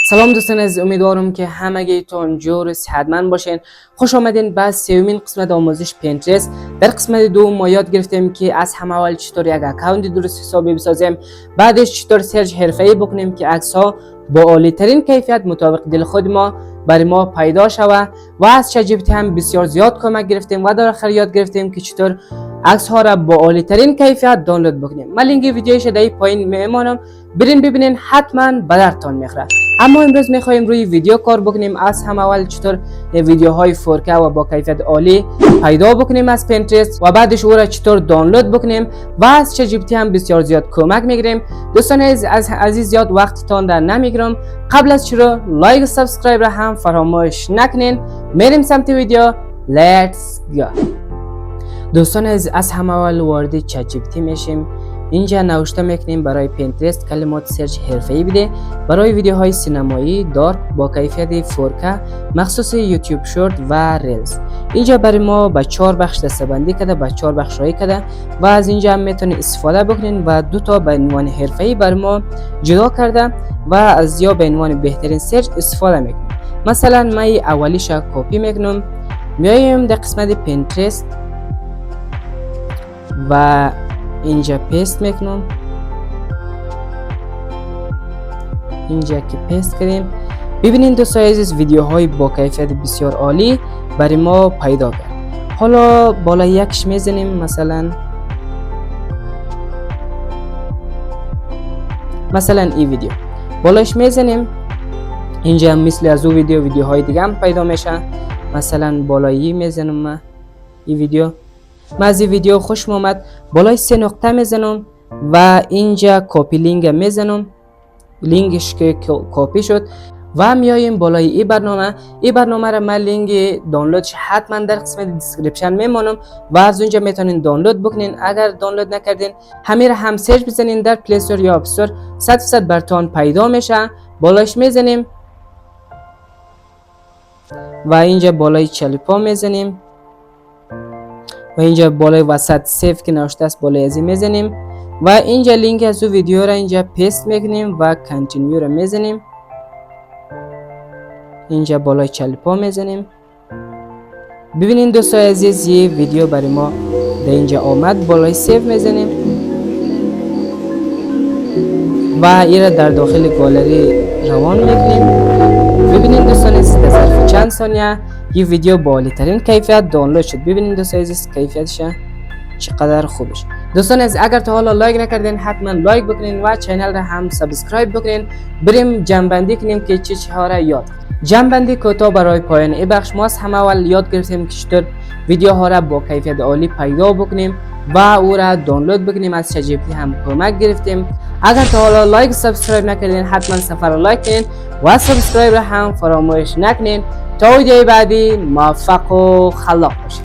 سلام دوستان، از امیدوارم که همگیتون جور صحتمند باشین. خوش آمدین به سومین قسمت آموزش پینترست. در قسمت دوم ما یاد گرفتیم که از همه اول چطور یک اکانت درست حسابی بسازیم، بعدش چطور سرچ حرفه‌ای بکنیم که عکس ها با عالی ترین کیفیت مطابق دل خود ما برای ما پیدا شود و از ChatGPT هم بسیار زیاد کمک گرفتیم و در آخر یاد گرفتیم که چطور عکس ها را با عالی ترین کیفیت دانلود بکنیم. من لینک ویدیوش در پایین میمونم، برین ببینین، حتما به درتون میخوره. اما امروز میخوایم روی ویدیو کار بکنیم. از همه اول چطور ویدیوهای 4K و با کیفیت عالی پیدا بکنیم از پینترست و بعدش او را چطور دانلود بکنیم و از ChatGPT هم بسیار زیاد کمک میگیریم. دوستان عزیز زیاد وقتتان را نمیگیرم، قبل از شروع لایک و سابسکرایب را هم فراموش نکنین. میریم سمت ویدیو. لیتس گو. دوستان از همه اول وارد ChatGPT میشیم. اینجا نوشته میکنیم برای پینترست کلمات سرچ حرفه‌ای بده برای ویدیوهای سینمایی دارک با کیفیت 4K مخصوص یوتیوب شورت و ریلز. اینجا برای ما به 4 بخش دسته‌بندی کرده، به 4 بخش رای کرده و از اینجا هم میتونید استفاده بکنین و دو تا به عنوان حرفه‌ای برای ما جدا کرده و از یا به عنوان بهترین سرچ استفاده میکنیم. مثلا من اولیش کپی میکنم، میایم در قسمت پینترست و اینجا پیست میکنم. اینجا که پیست کردیم، ببینین دوستان عزیز ویدیوهای با کیفیت بسیار عالی برای ما پیدا کرد. حالا بالا یکش میزنیم، مثلا این ویدیو بالاش میزنیم. اینجا مثل از اون ویدیوهای دیگه هم پیدا میشه. مثلا بالایی میزنم، من این ویدیو از این ویدیو خوشم اومد، بالای 3 نقطه میزنم و اینجا کپی لینک میزنم، لینکش که کپی شد و میایم بالای این برنامه را من لینک دانلودش حتما در قسمت دیسکریپشن میمونم و از اونجا میتونین دانلود بکنین. اگر دانلود نکردین همین را هم سرچ بزنین در پلی استور یا اپ استور، 100% براتون پیدا میشه. بالاش میزنیم و اینجا بالای چلیپا میزنیم و اینجا بالای وسط سیف که نوشته است بالای ازی میزنیم و اینجا لینک از اون ویدیو را اینجا پیست میکنیم و کانتینیو را میزنیم. اینجا بالای چلیپا میزنیم. ببینین دوستان عزیز یه ویدیو برای ما در اینجا آمد، بالای سیف میزنیم و این را در داخل گالری روان میکنیم. ببینین دوستان عزیز در ظرف چند ثانیه یه ویدیو با عالی ترین کیفیت دانلود شد. ببینید دوستان عزیز کیفیتش چقدر خوبش. دوستان عزیز اگر تا حالا لایک نکردین حتما لایک بکنین و چینل را هم سابسکرایب بکنین. بریم جمع‌بندی کنیم که چه ها را یاد. جمع‌بندی کوتاه برای پایان این بخش. ما از همه اول یاد گرفتیم که چطور ویدیوها را با کیفیت عالی پیدا بکنیم و او را دانلود بکنیم. از ChatGPT هم کمک گرفتیم. اگر تا حالا لایک و سابسکرایب نکردین حتما سفر لایک کنین و سابسکرایب را هم فراموش نکنین. تا ویدیوی بعدی موفق و خلاق باشید.